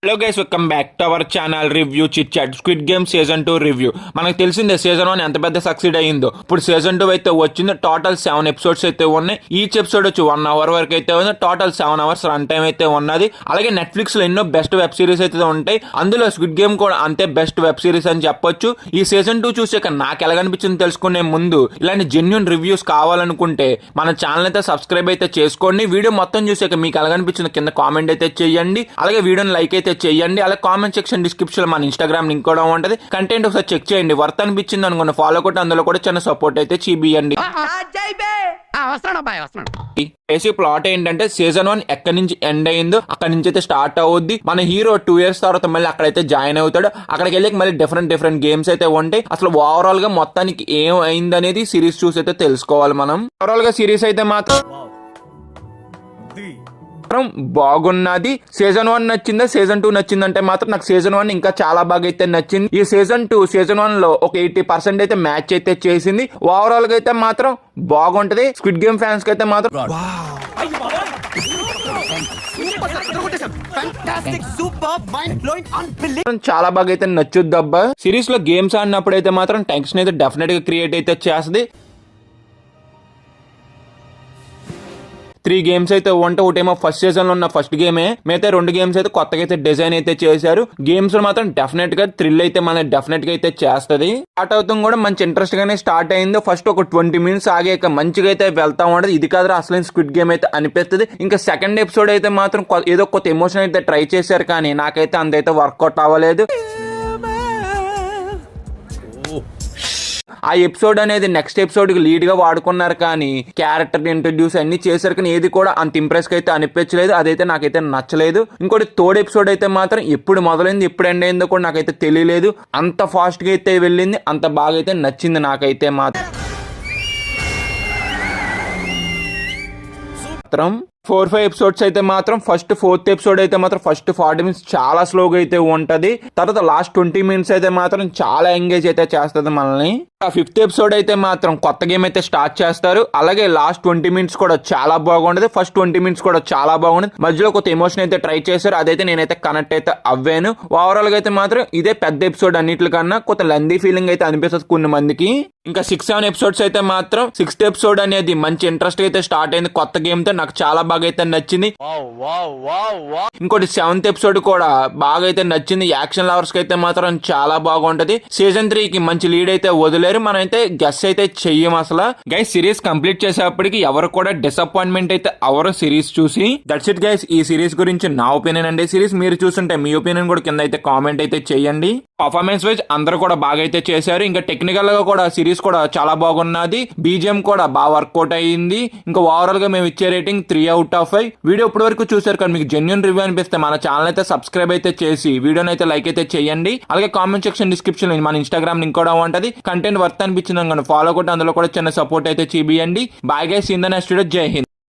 Hello guys, welcome back to our channel review chit chat. Squid Game season 2 review. మనకు తెలిసిందే season 1 ఎంత పెద్ద succeed అయ్యిందో. ఇప్పుడు సీజన్ 2 అయితే వచ్చింది. టోటల్ 7 ఎపిసోడ్స్ అయితే ఉన్నాయి. ఈచ్ ఎపిసోడ్ వచ్చి 1 అవర్ వరకు అయితే ఉంది. టోటల్ 7 అవర్స్ రన్ టైం అయితే ఉన్నది. అలాగే నెట్ఫ్లిక్స్ లో ఎన్నో బెస్ట్ వెబ్ సిరీస్ అయితే ఉంటాయి. అందులో స్క్విడ్ గేమ్ కూడా అంతే బెస్ట్ వెబ్ సిరీస్ అని చెప్పొచ్చు. ఈ సీజన్ 2 చూసాక నాకు ఎలాగనిపించింది తెలుసుకునే ముందు ఇలాంటి జెన్యూన్ రివ్యూస్ కావాలనుకుంటే మన ఛానల్ అయితే సబ్స్క్రైబ్ అయితే చేసుకోండి. వీడియో మొత్తం చూసాక మీకు ఎలాగనిపించింది కింద కామెంట్ అయితే చేయండి. అలాగే వీడియోని లైక్ అయితే చేయండి. అలాగే కామెంట్ సెక్షన్ డిస్క్రిప్షన్ లో మన ఇన్స్టాగ్రామ్ లింక్ కూడా ఉంటది. కంటెంట్ ఒకసారి చెక్ చేయండి. వర్త్ అనిపించింది అనుకున్న ఫాలో కొట్టి అందులో కూడా చిన్న సపోర్ట్ అయితే చూపియండి. బేసిక్ ప్లాట్ ఏంటంటే సీజన్ 1 ఎక్కడి నుంచి ఎండ్ అయిందో అక్కడి నుంచి అయితే స్టార్ట్ అవుద్ది. మన హీరో 2 years తర్వాత మళ్ళీ అక్కడైతే జాయిన్ అవుతాడు. అక్కడికి వెళ్ళి మళ్ళీ డిఫరెంట్ గేమ్స్ అయితే ఉంటాయి. అసలు ఓవరాల్ గా మొత్తానికి ఏం అయింది అనేది సిరీస్ చూసి అయితే తెలుసుకోవాలి మనం. ఓవరాల్ గా సిరీస్ అయితే మాత్రం బాగున్నది. సీజన్ 1 నచ్చిందా, సీజన్ 2 నచ్చిందంటే మాత్రం నాకు సీజన్ 1 ఇంకా చాలా బాగా అయితే నచ్చింది. ఈ సీజన్ 2 సీజన్ 1 లో ఒక 80% అయితే మ్యాచ్ అయితే చేసింది. ఓవరాల్ గా అయితే మాత్రం బాగుంటది. స్క్విడ్ గేమ్ ఫ్యాన్స్ కి అయితే మాత్రం చాలా బాగా అయితే నచ్చుద్ది అబ్బా. సిరీస్ లో గేమ్స్ ఆడినప్పుడు అయితే మాత్రం టెన్షన్ అయితే డెఫినెట్ గా క్రియేట్ అయితే చేస్తుంది. 3 గేమ్స్ అయితే ఉంటే ఒకటేమో ఫస్ట్ సీజన్ లో ఉన్న ఫస్ట్ గేమే, మిగతా 2 గేమ్స్ అయితే కొత్తగా అయితే డిజైన్ అయితే చేశారు. గేమ్స్ లో మాత్రం డెఫినెట్ గా థ్రిల్ అయితే మన డెఫినెట్ గా అయితే చేస్తుంది. స్టార్ట్ అవుతాం కూడా మంచి ఇంట్రెస్ట్ గానే స్టార్ట్ అయింది. ఫస్ట్ ఒక 20 minutes ఆగాక మంచిగా అయితే వెళ్తా ఉండదు. ఇది కాదు అసలు స్క్విడ్ గేమ్ అయితే అనిపిస్తుంది. ఇంకా సెకండ్ ఎపిసోడ్ అయితే మాత్రం ఏదో కొత్త ఎమోషన్ అయితే ట్రై చేశారు, కానీ నాకైతే అంతైతే వర్కౌట్ అవ్వలేదు. ఆ ఎపిసోడ్ అనేది నెక్స్ట్ ఎపిసోడ్ కి లీడ్ గా వాడుకున్నారు, కానీ క్యారెక్టర్ ఇంట్రడ్యూస్ అన్ని చేశారు, కానీ ఏది కూడా అంత ఇంప్రెస్ అయితే అనిపించలేదు. అదైతే నాకైతే నచ్చలేదు. ఇంకోటి థర్డ్ ఎపిసోడ్ అయితే మాత్రం ఎప్పుడు మొదలైంది ఎప్పుడు ఎండ్ అయిందో కూడా నాకైతే తెలియలేదు. అంత ఫాస్ట్ గా అయితే వెళ్ళింది, అంత బాగా అయితే నచ్చింది నాకైతే మాత్రం. 4-5 ఎపిసోడ్స్ అయితే మాత్రం ఫోర్త్ ఎపిసోడ్ అయితే మాత్రం ఫస్ట్ 40 minutes చాలా స్లోగా అయితే ఉంటది. తర్వాత లాస్ట్ 20 minutes అయితే మాత్రం చాలా ఎంగేజ్ అయితే చేస్తుంది మనల్ని. ఆ 5th ఎపిసోడ్ అయితే మాత్రం కొత్త గేమ్ అయితే స్టార్ట్ చేస్తారు. అలాగే లాస్ట్ 20 minutes కూడా చాలా బాగుంటది. ఫస్ట్ 20 minutes కూడా చాలా బాగుంది. మధ్యలో కొత్త ఎమోషన్ అయితే ట్రై చేశారు, అదైతే నేనైతే కనెక్ట్ అయితే అవ్వాను. ఓవరాల్ గా అయితే మాత్రం ఇదే పెద్ద ఎపిసోడ్ అన్నిటికన్నా కొంత లెందీ ఫీలింగ్ అయితే అనిపిస్తుంది కొన్ని మందికి. ఇంకా 6-7 ఎపిసోడ్స్ అయితే మాత్రం 6th ఎపిసోడ్ అనేది మంచి ఇంట్రెస్ట్ అయితే స్టార్ట్ అయింది. కొత్త గేమ్ తో నాకు చాలా బాగా అయితే నచ్చింది. ఇంకోటి 7th ఎపిసోడ్ కూడా బాగా అయితే నచ్చింది. యాక్షన్ లవర్స్ కి అయితే మాత్రం చాలా బాగుంటది. సీజన్ 3 కి మంచి లీడ్ అయితే వదిలేరు. మనం అయితే గెస్ అయితే చెయ్యం. అసలు గైస్ సిరీస్ కంప్లీట్ చేసేప్పటికి ఎవరు కూడా డిసప్పాయింట్మెంట్ అయితే అవరు సిరీస్ చూసి. దట్స్ ఇట్ గైస్, ఈ సిరీస్ గురించి నా ఒపీనియన్ అండి. సిరీస్ మీరు చూస్తుంటే మీ ఒపీనియన్ కూడా కింద అయితే కామెంట్ అయితే చేయండి. పర్ఫార్మెన్స్ వైజ్ అందరూ కూడా బాగా అయితే చేశారు. ఇంకా టెక్నికల్ గా కూడా సిరీస్ కూడా చాలా బాగున్నది. బీజిఎం కూడా బాగా వర్కౌట్ అయ్యింది. ఇంకా ఓవరాల్ గా మేము ఇచ్చే రేటింగ్ 3/5. వీడియో ఇప్పటి వరకు చూసారు, కానీ మీకు జెన్యూన్ రివ్యూ అనిపిస్తే మన ఛానల్ అయితే సబ్స్క్రైబ్ అయితే చేసి వీడియోని అయితే లైక్ అయితే చేయండి. అలాగే కామెంట్ సెక్షన్ డిస్క్రిప్షన్ లో మన ఇన్స్టాగ్రామ్ లింక్ కూడా ఉంటది. కంటెంట్ వర్త్ అనిపించింది ఫాలో కొట్టి అందులో కూడా చిన్న సపోర్ట్ అయితే చూపియండి. Bye guys, in the next video. Jai Hind.